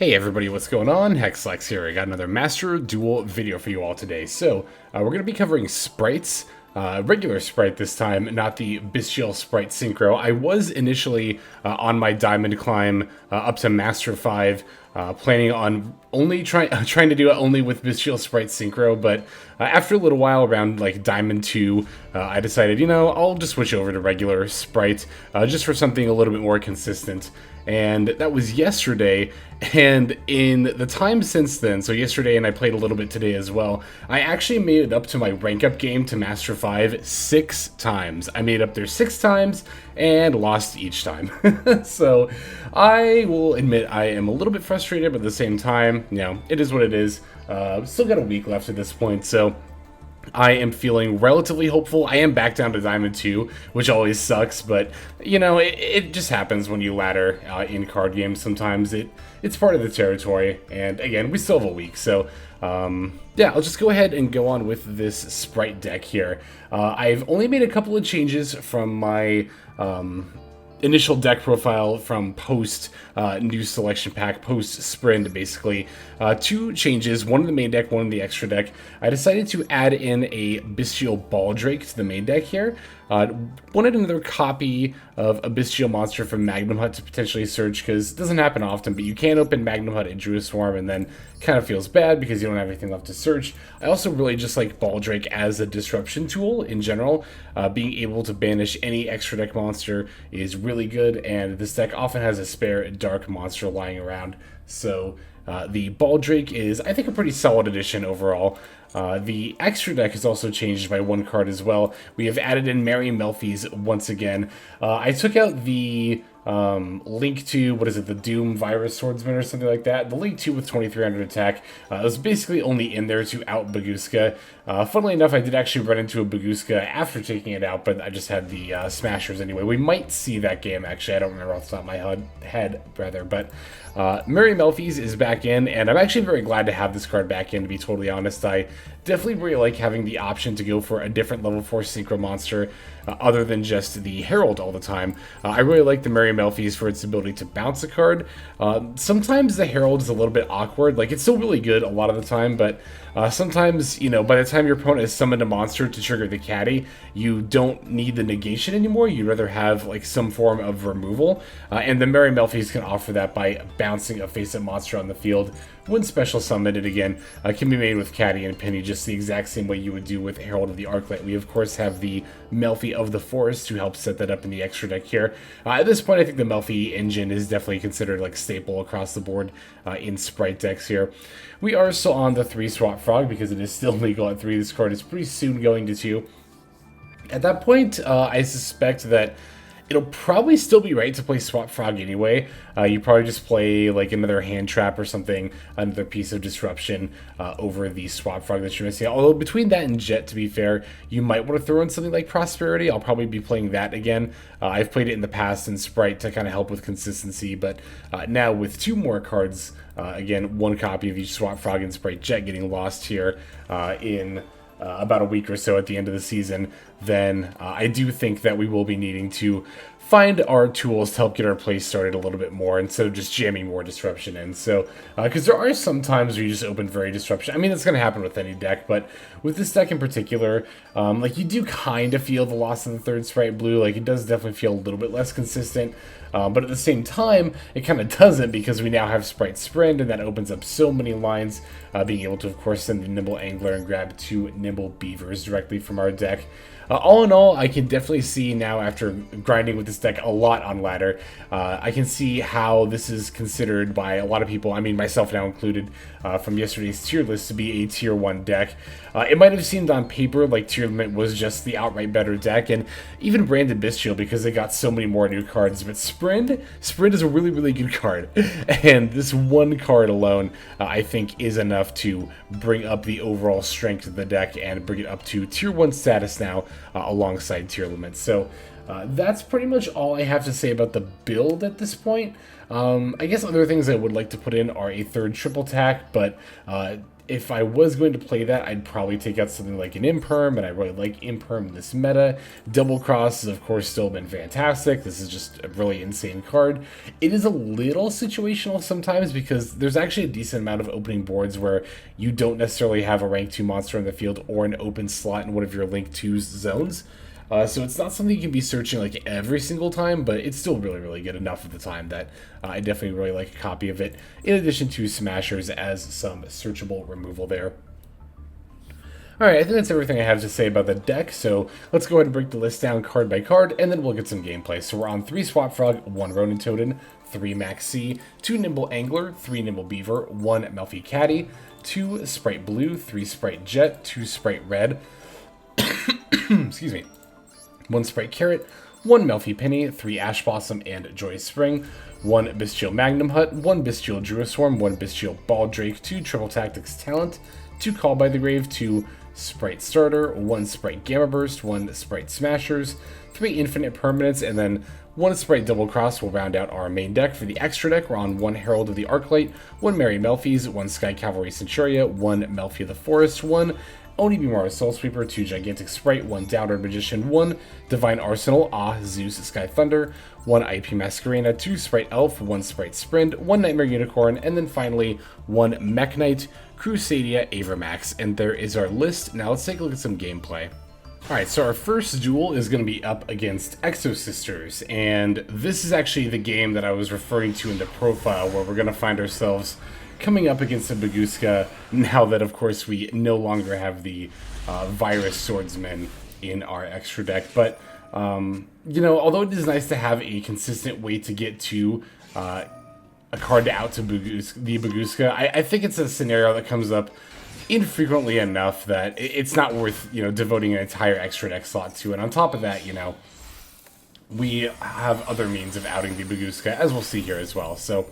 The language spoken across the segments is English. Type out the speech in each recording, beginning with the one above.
Hey everybody, what's going on? Hexlex here. I got another Master Duel video for you all today. So, we're going to be covering sprites, regular sprite this time, not the Bystial Sprite Synchro. I was initially on my diamond climb up to Master 5, planning on only trying to do it only with Bystial Sprite Synchro, but after a little while, around like Diamond 2, I decided, I'll just switch over to regular Sprite, just for something a little bit more consistent. And that was yesterday, and in the time since then, so yesterday and I played a little bit today as well, I actually made it up to my rank up game to Master 5 6 times. I made it up there 6 times and lost each time. So I will admit I am a little bit frustrated, but at the same time, it is what it is. Still got a week left at this point, so I am feeling relatively hopeful. I am back down to Diamond 2, which always sucks, but, it just happens when you ladder in card games sometimes. It's part of the territory, and again, we still have a week, so, yeah, I'll just go ahead and go on with this Spright deck here. I've only made a couple of changes from my initial deck profile from post new selection pack, post Sprind, basically. 2 changes, one in the main deck, one in the extra deck. I decided to add in a Bystial Baldrake to the main deck here. Wanted another copy of a Bystial monster from Magnamhut to potentially search, because it doesn't happen often, but you can open Magnamhut and Druiswarm and then kind of feels bad because you don't have anything left to search. I also really just like Baldrake as a disruption tool in general. Being able to banish any extra deck monster is really good, and this deck often has a spare dark monster lying around. So the Baldrake is, I think, a pretty solid addition overall. The extra deck has also changed by 1 card as well. We have added in Merry Melffys once again. I took out the link to, the Doom Virus Swordsman or something like that. The link 2 with 2300 attack was basically only in there to out Bagooska. Funnily enough, I did actually run into a Bagooska after taking it out, but I just had the Smashers anyway. We might see that game, actually. I don't remember off the top of my head, but Merry Melffys is back in, and I'm actually very glad to have this card back in, to be totally honest. I definitely really like having the option to go for a different level 4 synchro monster other than just the Herald all the time. I really like the Merry Melffys for its ability to bounce a card. Sometimes the Herald is a little bit awkward. Like, it's still really good a lot of the time, but sometimes, by the time your opponent has summoned a monster to trigger the Catty, you don't need the negation anymore. You'd rather have, like, some form of removal, and the Merry Melffys can offer that by bouncing a face-up monster on the field. When special summoned, it again can be made with Catty and Pinny, just the exact same way you would do with Herald of the Arclight. We, of course, have the Melffy of the Forest to help set that up in the extra deck here. At this point, I think the Melffy engine is definitely considered like staple across the board in Spright decks here. We are still on the 3 Swap Frog because it is still legal at 3. This card is pretty soon going to 2. At that point, I suspect that it'll probably still be right to play Swap Frog anyway. You probably just play like another hand trap or something, another piece of disruption over the Swap Frog that you're missing. Although between that and Jet, to be fair, you might want to throw in something like Prosperity. I'll probably be playing that again. I've played it in the past in Spright to kind of help with consistency, but now with 2 more cards, again, 1 copy of each Swap Frog and Spright Jet getting lost here in about a week or so at the end of the season, then I do think that we will be needing to find our tools to help get our play started a little bit more instead of just jamming more disruption in. So, because there are some times where you just open very disruption. I mean, that's going to happen with any deck, but with this deck in particular, like, you do kind of feel the loss of the 3rd Spright Blue. Like, it does definitely feel a little bit less consistent, but at the same time, it kind of doesn't, because we now have Spright Sprind, and that opens up so many lines, being able to, of course, send the Nimble Angler and grab 2 Nimble Beavers directly from our deck. All in all, I can definitely see now, after grinding with this deck a lot on ladder, I can see how this is considered by a lot of people, I mean myself now included, from yesterday's tier list, to be a tier 1 deck. It might have seemed on paper like Tier Limit was just the outright better deck, and even Branded Bystial, because they got so many more new cards, but Sprind is a really, really good card, and this 1 card alone, I think, is enough to bring up the overall strength of the deck and bring it up to tier 1 status now, alongside Tier Limit. So that's pretty much all I have to say about the build at this point. I guess other things I would like to put in are a 3rd triple tack, but if I was going to play that, I'd probably take out something like an Imperm, and I really like Imperm in this meta. Double Cross has, of course, still been fantastic. This is just a really insane card. It is a little situational sometimes because there's actually a decent amount of opening boards where you don't necessarily have a rank 2 monster in the field or an open slot in one of your link 2's zones. So it's not something you can be searching like every single time, but it's still really, really good enough of the time that I definitely really like a copy of it, in addition to Smashers as some searchable removal there. Alright, I think that's everything I have to say about the deck, so let's go ahead and break the list down card by card, and then we'll get some gameplay. So we're on 3 Swap Frog, 1 Ronintoadin, 3 Maxx, 2 Nimble Angler, 3 Nimble Beaver, 1 Melffy Catty, 2 Spright Blue, 3 Spright Jet, 2 Spright Red, excuse me, 1 Spright Carrot, 1 Melffy Pinny, 3 Ash Blossom and Joyous Spring, 1 Bystial Magnamhut, 1 Bystial Druiswarm, 1 Bystial Baldrake, 2 Triple Tactics Talent, 2 Call by the Grave, 2 Spright Starter, 1 Spright Gamma Burst, 1 Spright Smashers, 3 Infinite Impermanence, and then 1 Spright Double Cross will round out our main deck. For the extra deck, we're on 1 Herald of the Arclight, 1 Merry Melffys, 1 Sky Cavalry Centurea, 1 Melffy of the Forest, 1 Onibimaru Soul Sweeper, 2 Gigantic Spright, 1 Downerd Magician, 1 Divine Arsenal, AA-ZEUS Sky Thunder, 1 IP Masquerena, 2 Spright Elf, 1 Spright Sprind, 1 Knightmare Unicorn, and then finally 1 Mekk-Knight, Crusadia, Avramax. And there is our list. Now let's take a look at some gameplay. Alright, so our first duel is going to be up against Exo Sisters, and this is actually the game that I was referring to in the profile, where we're going to find ourselves coming up against a Bagooska, now that, of course, we no longer have the Virus Swordsman in our extra deck. But, you know, although it is nice to have a consistent way to get to a card out to the Bagooska, I think it's a scenario that comes up infrequently enough that it's not worth, you know, devoting an entire extra deck slot to. And on top of that, you know, we have other means of outing the Bagooska, as we'll see here as well. So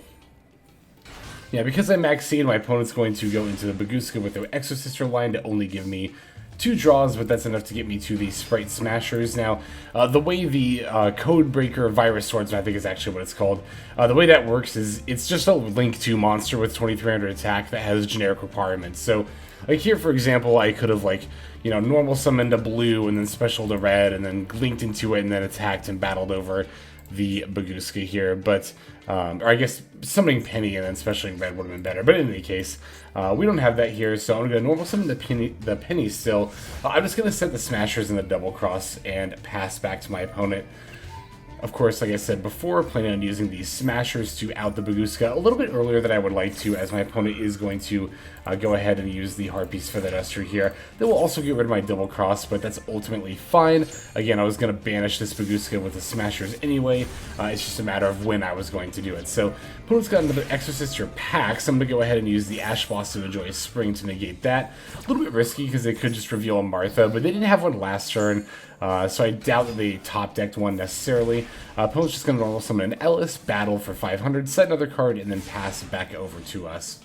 yeah, because I'm maxing, my opponent's going to go into the Bagooska with their Exo Sister line to only give me 2 draws, but that's enough to get me to the Spright Smashers. Now, the way the Codebreaker Virus Swordsman, I think is actually what it's called, the way that works is it's just a Link 2 monster with 2300 attack that has generic requirements. So, like here, for example, I could have, like, you know, normal summoned a blue and then special to red and then linked into it and then attacked and battled over the Bagooska here, but or I guess summoning Penny and then specialing red would have been better. But in any case, we don't have that here, so I'm gonna normal summon the Penny still. I'm just gonna set the Smashers in the double cross and pass back to my opponent. Of course, like I said before, planning on using these Smashers to out the Bagooska a little bit earlier than I would like to, as my opponent is going to go ahead and use the Harpies Feather Duster here. They will also get rid of my double cross, but that's ultimately fine. Again, I was going to banish this Bagooska with the Smashers anyway. It's just a matter of when I was going to do it. So, opponent's got another Exo Sister pack, so I'm going to go ahead and use the Ash Blossom and Joyous Spring to negate that. A little bit risky because they could just reveal a Martha, but they didn't have one last turn. So I doubt that they top-decked one necessarily. Opponent's just going to normal summon an Ellis, battle for 500, set another card, and then pass it back over to us.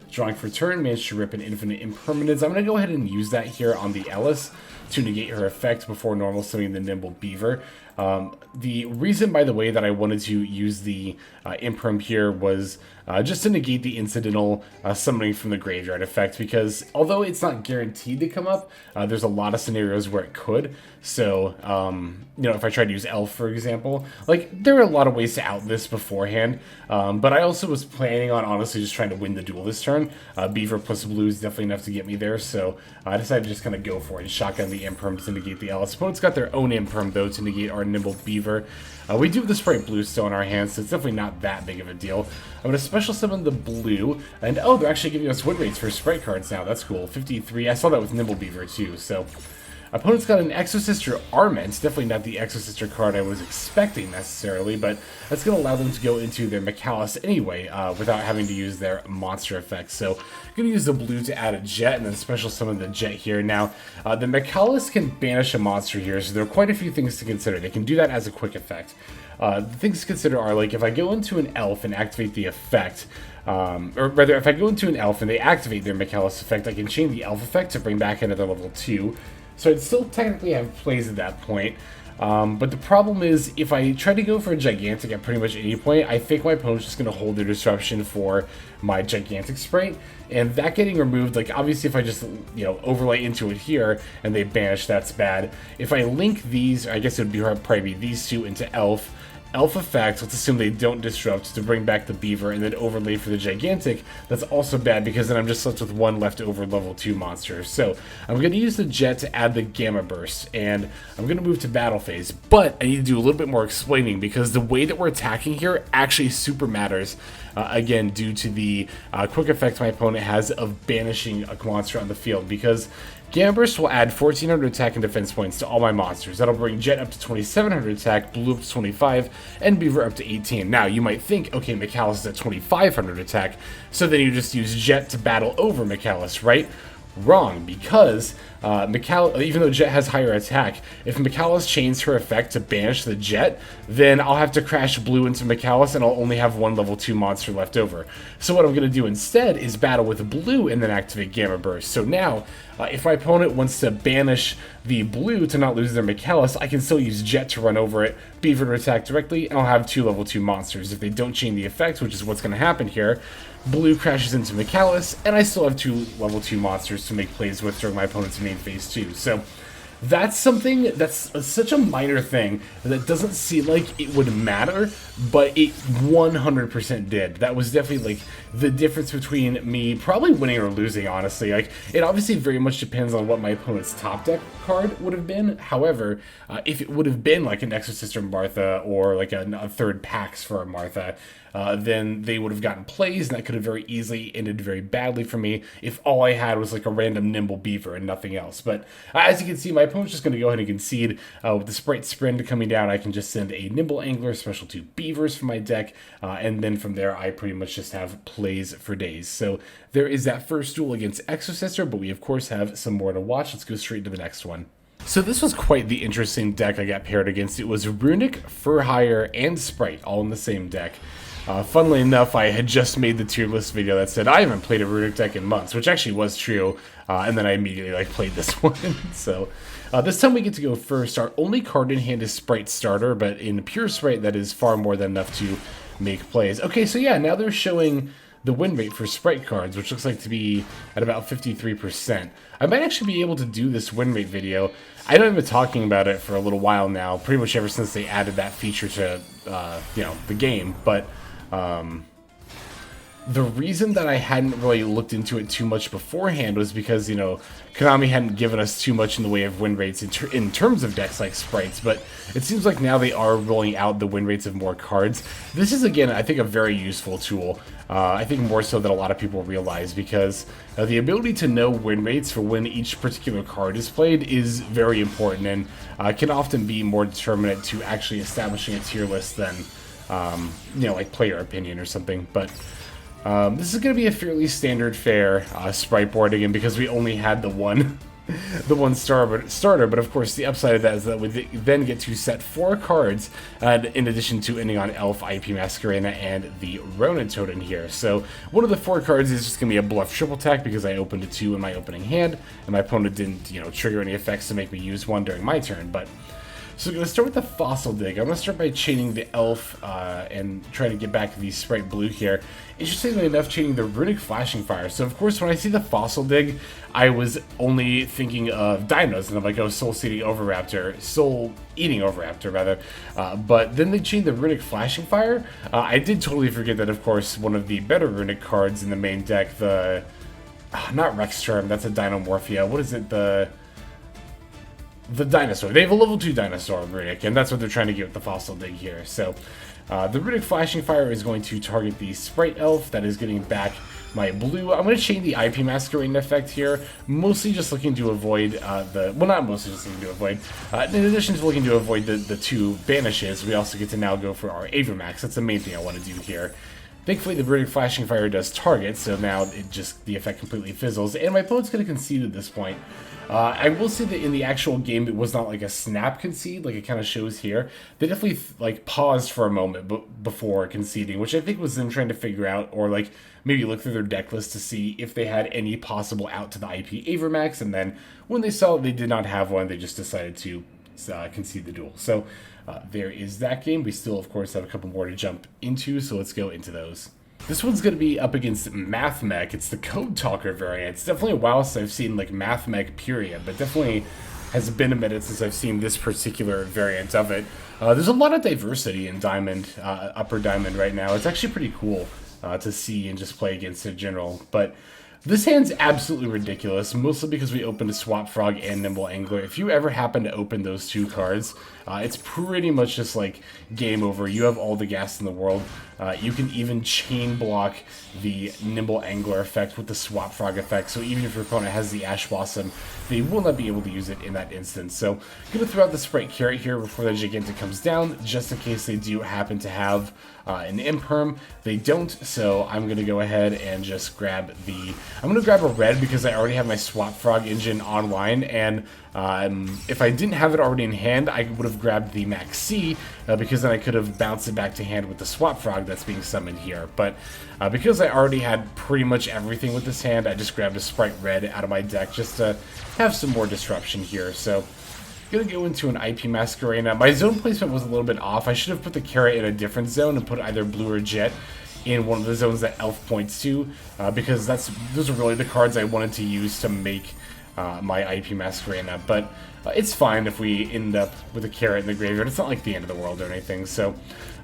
Drawing for turn, managed to rip an Infinite Impermanence. I'm going to go ahead and use that here on the Ellis to negate her effect before normal summoning the Nimble Beaver. The reason, by the way, that I wanted to use the Imperm here was just to negate the incidental summoning from the graveyard effect, because although it's not guaranteed to come up, there's a lot of scenarios where it could. So, you know, if I tried to use Elf, for example, like, there are a lot of ways to out this beforehand, but I also was planning on honestly just trying to win the duel this turn. Beaver plus Blue is definitely enough to get me there, so I decided to just kind of go for it and shotgun the Imperm to negate the Elf. Opponent's got their own Imperm, though, to negate our Nimble Beaver. We do have the Spright Blue still in our hands, so it's definitely not that big of a deal. I'm going to special summon the Blue, and oh, they're actually giving us win rates for Spright cards now. That's cool. 53. I saw that with Nimble Beaver, too, so opponent's got an Exo Sister Arment. Definitely not the Exo Sister card I was expecting necessarily, but that's going to allow them to go into their Mekk-Knight anyway, without having to use their monster effects. So I'm going to use the Blue to add a Jet, and then special summon the Jet here. Now, the Mekk-Knight can banish a monster here, so there are quite a few things to consider. They can do that as a quick effect. The things to consider are, like, if I go into an Elf and activate the effect, or rather, if I go into an Elf and they activate their Mekk-Knight effect, I can chain the Elf effect to bring back another level 2. So I'd still technically have plays at that point. But the problem is, if I try to go for a Gigantic at pretty much any point, I think my opponent's just going to hold their Disruption for my Gigantic Spright, and that getting removed, like, obviously if I just, you know, overlay into it here, and they banish, that's bad. If I link these, I guess it would probably be these two into Elf, Elf effect, let's assume they don't disrupt to bring back the Beaver, and then overlay for the Gigantic, that's also bad because then I'm just left with one leftover level 2 monster. So I'm going to use the Jet to add the Gamma Burst, and I'm going to move to battle phase, but I need to do a little bit more explaining because the way that we're attacking here actually super matters, again, due to the quick effect my opponent has of banishing a monster on the field, because Gamma Burst will add 1400 attack and defense points to all my monsters. That'll bring Jet up to 2700 attack, Blue up to 25, and Beaver up to 18. Now, you might think, okay, Mekk-Knight is at 2500 attack, so then you just use Jet to battle over Mekk-Knight, right? Wrong, because even though Jet has higher attack, if Mekk-Knight chains her effect to banish the Jet, then I'll have to crash Blue into Mekk-Knight and I'll only have one level 2 monster left over. So what I'm going to do instead is battle with Blue and then activate Gamma Burst. So now, if my opponent wants to banish the Blue to not lose their Mekk-Knight, I can still use Jet to run over it, Beaver to attack directly, and I'll have 2 level 2 monsters. If they don't chain the effect, which is what's going to happen here, Blue crashes into Mekk-Knight, and I still have 2 level 2 monsters to make plays with during my opponent's main phase too. So that's something that's such a minor thing that doesn't seem like it would matter, but it 100% did. That was definitely like the difference between me probably winning or losing, honestly. Like, it obviously very much depends on what my opponent's top deck card would have been. However, if it would have been like an Exo Sister Martha or like a third Pax for a Martha, then they would have gotten plays, and that could have very easily ended very badly for me if all I had was like a random Nimble Beaver and nothing else. But as you can see, my opponent's just going to go ahead and concede. With the Spright Sprind coming down, I can just send a Nimble Angler, special 2 Beavers for my deck, and then from there I pretty much just have plays for days. So there is that first duel against Exo Sister, but we of course have some more to watch. Let's go straight to the next one. So this was quite the interesting deck I got paired against. It was Runic, Fur Hire, and Spright all in the same deck. Funnily enough, I had just made the tier list video that said I haven't played a Runic deck in months, which actually was true, and then I immediately played this one. So this time we get to go first. Our only card in hand is Spright Starter, but in pure Spright, that is far more than enough to make plays. Okay, so yeah, now they're showing the win rate for Spright cards, which looks like to be at about 53%. I might actually be able to do this win rate video. I know I've been talking about it for a little while now, pretty much ever since they added that feature to, the game, but the reason that I hadn't really looked into it too much beforehand was because, Konami hadn't given us too much in the way of win rates in terms of decks like Sprites, but it seems like now they are rolling out the win rates of more cards. This is, again, I think a very useful tool. I think more so than a lot of people realize, because the ability to know win rates for when each particular card is played is very important, and can often be more determinant to actually establishing a tier list than, like player opinion or something. But this is going to be a fairly standard fare Spright board again, because we only had the one starter, but of course the upside of that is that we then get to set 4 cards in addition to ending on Elf, IP Masquerena, and the Ronintoadin here. So one of the 4 cards is just going to be a bluff triple attack because I opened a 2 in my opening hand, and my opponent didn't, trigger any effects to make me use one during my turn. But so we're going to start with the Fossil Dig. I'm going to start by chaining the Elf and trying to get back the Spright Blue here. Interestingly enough, chaining the Runic Flashing Fire. So of course when I see the Fossil Dig, I was only thinking of Dinos, and I'm like, oh, Soul-Eating Overraptor, rather. But then they chained the Runic Flashing Fire. I did totally forget that, of course, one of the better Runic cards in the main deck, the... not Rex Term, that's a Dinomorphia. What is it? The Dinosaur. They have a level 2 Dinosaur Runic, and that's what they're trying to get with the Fossil Dig here. So the Runic Flashing Fire is going to target the Spright Elf. That is getting back my blue. I'm going to chain the IP Masquerena effect here, mostly just looking to avoid not mostly just looking to avoid, in addition to looking to avoid the 2 banishes, we also get to now go for our Avramax. That's the main thing I want to do here. Thankfully, the Runic Flashing Fire does target, so now the effect completely fizzles, and my opponent's going to concede at this point. I will say that in the actual game, it was not like a snap concede, like it kind of shows here. They definitely paused for a moment before conceding, which I think was them trying to figure out, or maybe look through their deck list to see if they had any possible out to the IP Avramax, and then when they saw that they did not have one, they just decided to concede the duel. So there is that game. We still, of course, have a couple more to jump into, so let's go into those. This one's going to be up against Mekk-Knight. It's the Code Talker variant. It's definitely a while since I've seen like Mekk-Knight period, but definitely has been a minute since I've seen this particular variant of it. There's a lot of diversity in Diamond, Upper Diamond right now. It's actually pretty cool to see and just play against in general, but this hand's absolutely ridiculous, mostly because we opened a Swap Frog and Nimble Angler. If you ever happen to open those two cards, it's pretty much just like game over. You have all the gas in the world. You can even chain block the Nimble Angler effect with the Swap Frog effect, so even if your opponent has the Ash Blossom, they will not be able to use it in that instance. So I'm going to throw out the Spright Carrot here before the Gigantic comes down, just in case they do happen to have an Imperm. They don't, so I'm going to go ahead and just grab the... I'm going to grab a red because I already have my Swap Frog engine online, and if I didn't have it already in hand, I would have grabbed the Maxx, because then I could have bounced it back to hand with the Swap Frog that's being summoned here. But because I already had pretty much everything with this hand, I just grabbed a Spright Red out of my deck just to have some more disruption here. So I'm going to go into an IP Masquerena. My zone placement was a little bit off. I should have put the Carrot in a different zone and put either Blue or Jet in one of the zones that Elf points to, because those are really the cards I wanted to use to make my IP Masquerena. But it's fine if we end up with a Carrot in the graveyard. It's not like the end of the world or anything. So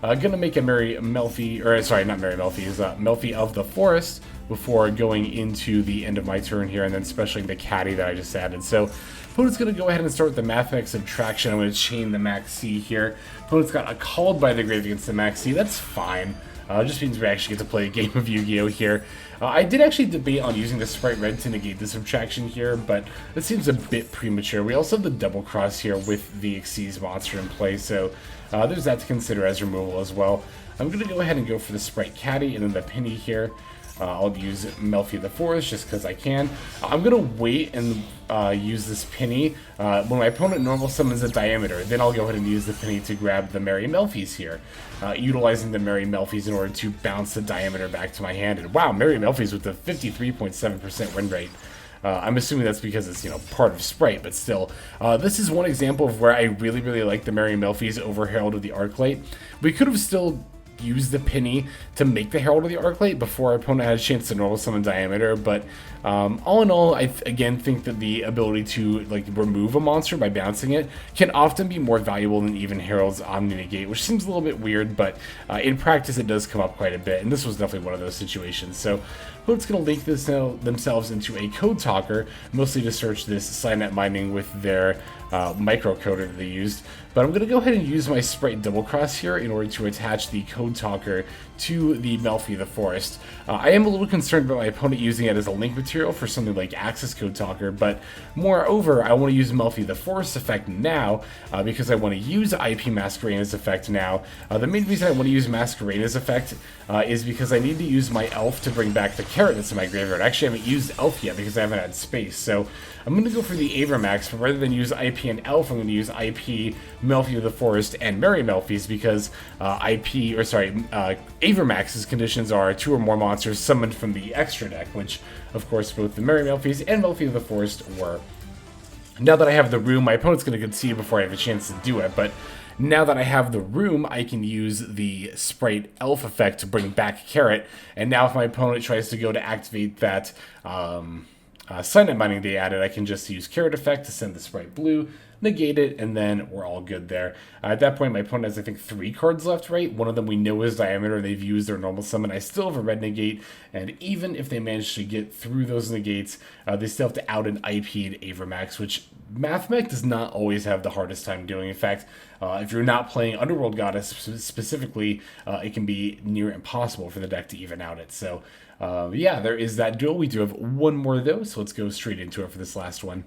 gonna make a Merry Melffy, or sorry, not Merry Melffys, Melffy of the Forest before going into the end of my turn here, and then specialing the Catty that I just added. So opponent's going to go ahead and start with the Mathematics Subtraction. I'm going to chain the Maxx here. Opponent's got a Called by the Grave against the Maxx. That's fine. It just means we actually get to play a game of Yu-Gi-Oh! Here. I did actually debate on using the Spright Red to negate the Subtraction here, but it seems a bit premature. We also have the Double Cross here with the Xyz monster in play, so there's that to consider as removal as well. I'm going to go ahead and go for the Spright Catty and then the Pinny here. I'll use Melffy the Forest just because I can. I'm going to wait and use this Pinny. When my opponent normal summons a Diameter, then I'll go ahead and use the Pinny to grab the Merry Melffys here. Utilizing the Merry Melffys in order to bounce the Diameter back to my hand. And wow, Merry Melffys with a 53.7% win rate. I'm assuming that's because it's, part of Spright, but still. This is one example of where I really, really like the Merry Melffys over Herald of the Arclight. We could have still use the Pinny to make the Herald of the Arclight before our opponent had a chance to normal summon Diameter, but all in all, I again think that the ability to remove a monster by bouncing it can often be more valuable than even Herald's Omni Negate, which seems a little bit weird, but in practice it does come up quite a bit, and this was definitely one of those situations. So opponent's going to link themselves into a Code Talker, mostly to search this Signet Mining with their microcoder that they used. But I'm going to go ahead and use my Spright Double Cross here in order to attach the Code Talker to the Melffy the Forest. I am a little concerned about my opponent using it as a link material for something like Access Code Talker, but moreover, I want to use Melffy the Forest effect now because I want to use IP Masquerena's effect now. The main reason I want to use Masquerena's effect is because I need to use my Elf to bring back the Carrot that's in my graveyard. Actually, I haven't used Elf yet because I haven't had space, so I'm going to go for the Avramax, but rather than use IP and Elf, I'm going to use IP, Melffy of the Forest, and Merry Melffys because Avramax's conditions are 2 or more monsters summoned from the extra deck, which, of course, both the Merry Melffys and Melffy of the Forest were. Now that I have the room, my opponent's going to concede before I have a chance to do it, but now that I have the room, I can use the Spright Elf effect to bring back Carrot, and now if my opponent tries to go to activate that Signet Mining they added, I can just use Carrot effect to send the Spright Blue, negate it, and then we're all good there. At that point, my opponent has, I think, 3 cards left, right? One of them we know is Diameter, and they've used their normal summon. I still have a red negate, and even if they manage to get through those negates, they still have to out an IP and Avramax, which Mekk-Knight does not always have the hardest time doing. In fact, if you're not playing Underworld Goddess specifically, it can be near impossible for the deck to even out it. So, yeah, there is that duel. We do have one more, though, so let's go straight into it for this last one.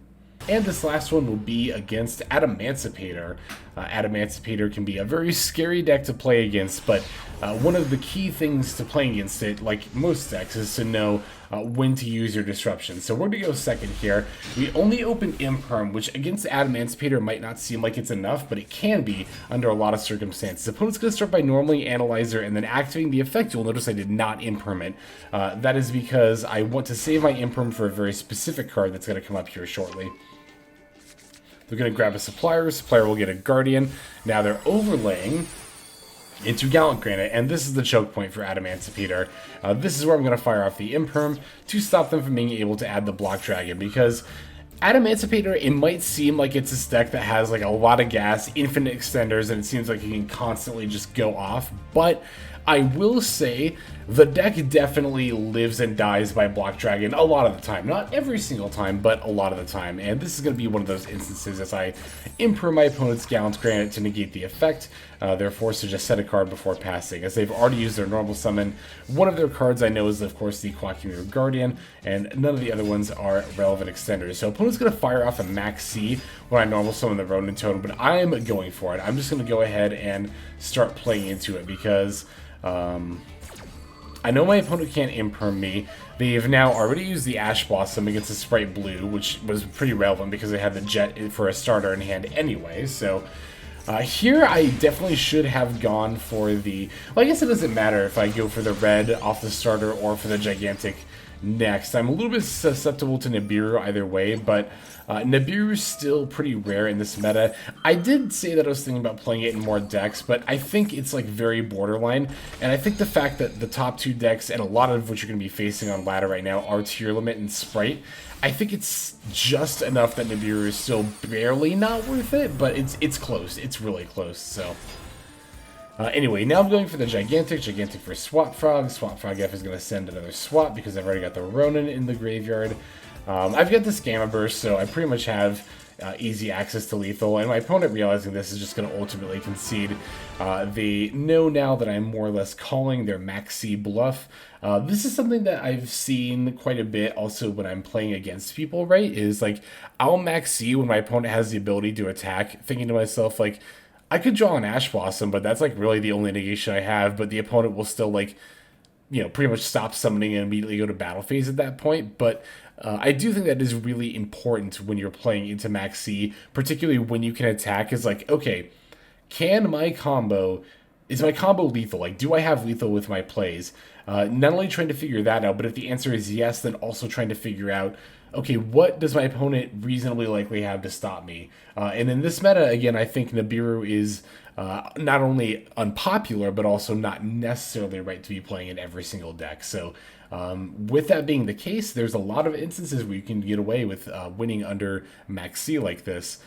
And this last one will be against Adamancipator. Adamancipator can be a very scary deck to play against, but one of the key things to playing against it, like most decks, is to know when to use your disruption. So we're going to go second here. We only open Imperm, which against Adamancipator might not seem like it's enough, but it can be under a lot of circumstances. The opponent's going to start by normally Analyzer and then activating the effect. You'll notice I did not Imperm it. That is because I want to save my Imperm for a very specific card that's going to come up here shortly. They're going to grab a Supplier. Supplier will get a Guardian. Now they're overlaying into Gallant Granite, and this is the choke point for Adamancipator. This is where I'm going to fire off the Imperm to stop them from being able to add the Block Dragon, because Adamancipator, it might seem like it's a deck that has like a lot of gas, infinite extenders, and it seems like it can constantly just go off, but I will say the deck definitely lives and dies by Block Dragon a lot of the time. Not every single time, but a lot of the time. And this is going to be one of those instances as I improve my opponent's Gallant Granite to negate the effect. They're forced to just set a card before passing, as they've already used their normal summon. One of their cards I know is, of course, the Quackmere Guardian, and none of the other ones are relevant extenders. So opponent's going to fire off a Maxx when I normal summon the Ronintoadin, but I am going for it. I'm just going to go ahead and start playing into it, because I know my opponent can't imperm me. They've now already used the Ash Blossom against the Spright Blue, which was pretty relevant because they had the Jet for a starter in hand anyway. So here I definitely should have gone for the... Well, I guess it doesn't matter if I go for the red off the starter or for the Gigantic next. I'm a little bit susceptible to Nibiru either way, but Nibiru is still pretty rare in this meta. I did say that I was thinking about playing it in more decks, but I think it's like very borderline, and I think the fact that the top two decks, and a lot of which you're going to be facing on ladder right now, are Tier Limit and Spright, I think it's just enough that Nibiru is still barely not worth it, but it's close. It's really close, so... anyway, now I'm going for the Gigantic for Swap Frog. Swap Frog F is going to send another swap because I've already got the Ronin in the graveyard. I've got this Gamma Burst, so I pretty much have easy access to lethal, and my opponent, realizing this, is just going to ultimately concede. They know now that I'm more or less calling their Maxx bluff. This is something that I've seen quite a bit also when I'm playing against people, right? Is like, I'll Maxx when my opponent has the ability to attack, thinking to myself, like, I could draw an Ash Blossom, but that's like really the only negation I have, but the opponent will still, like, you know, pretty much stop summoning and immediately go to battle phase at that point. But I do think that is really important when you're playing into Maxx, particularly when you can attack, is like, okay, is my combo lethal? Like, do I have lethal with my plays? Not only trying to figure that out, but if the answer is yes, then also trying to figure out, okay, what does my opponent reasonably likely have to stop me? And in this meta, again, I think Nibiru is not only unpopular, but also not necessarily right to be playing in every single deck. So with that being the case, there's a lot of instances where you can get away with winning under Maxx like this.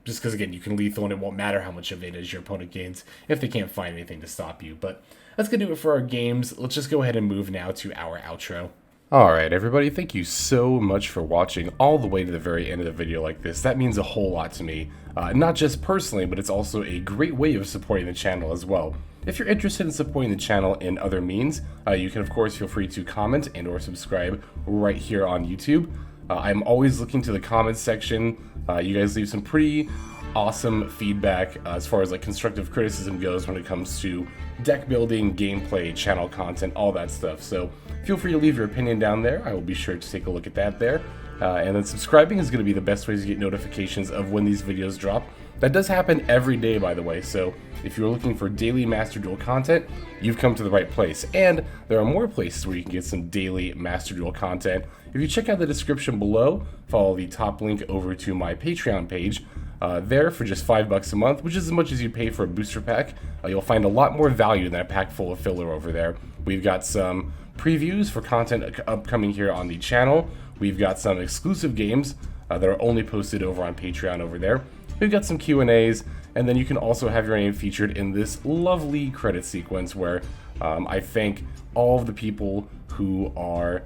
Just because, again, you can lethal and it won't matter how much advantage your opponent gains if they can't find anything to stop you. But that's going to do it for our games. Let's just go ahead and move now to our outro. Alright everybody, thank you so much for watching all the way to the very end of the video like this. That means a whole lot to me. Not just personally, but it's also a great way of supporting the channel as well. If you're interested in supporting the channel in other means, you can of course feel free to comment and or subscribe right here on YouTube. I'm always looking to the comments section. You guys leave some pretty awesome feedback as far as like constructive criticism goes when it comes to deck building, gameplay, channel content, all that stuff. So feel free to leave your opinion down there. I will be sure to take a look at that there. And then subscribing is going to be the best way to get notifications of when these videos drop. That does happen every day, by the way, so if you're looking for daily Master Duel content, you've come to the right place. And there are more places where you can get some daily Master Duel content. If you check out the description below, follow the top link over to my Patreon page. There for just $5 a month, which is as much as you pay for a booster pack. You'll find a lot more value than a pack full of filler over there. We've got some previews for content upcoming here on the channel. We've got some exclusive games that are only posted over on Patreon over there. We've got some Q&As, and then you can also have your name featured in this lovely credit sequence where I thank all of the people who are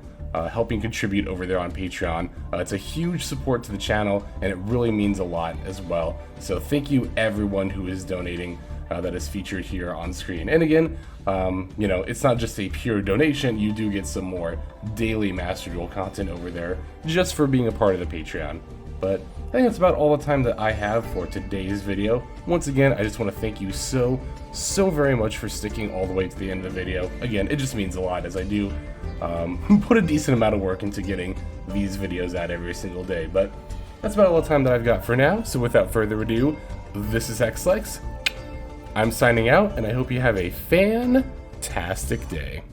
helping contribute over there on Patreon. It's a huge support to the channel, and it really means a lot as well. So thank you everyone who is donating that is featured here on screen. And again, you know, it's not just a pure donation. You do get some more daily Master Duel content over there just for being a part of the Patreon. But I think that's about all the time that I have for today's video. Once again, I just want to thank you so very much for sticking all the way to the end of the video. Again, it just means a lot, as I do put a decent amount of work into getting these videos out every single day. But that's about all the time that I've got for now. So without further ado, this is Xlex. I'm signing out, and I hope you have a fantastic day.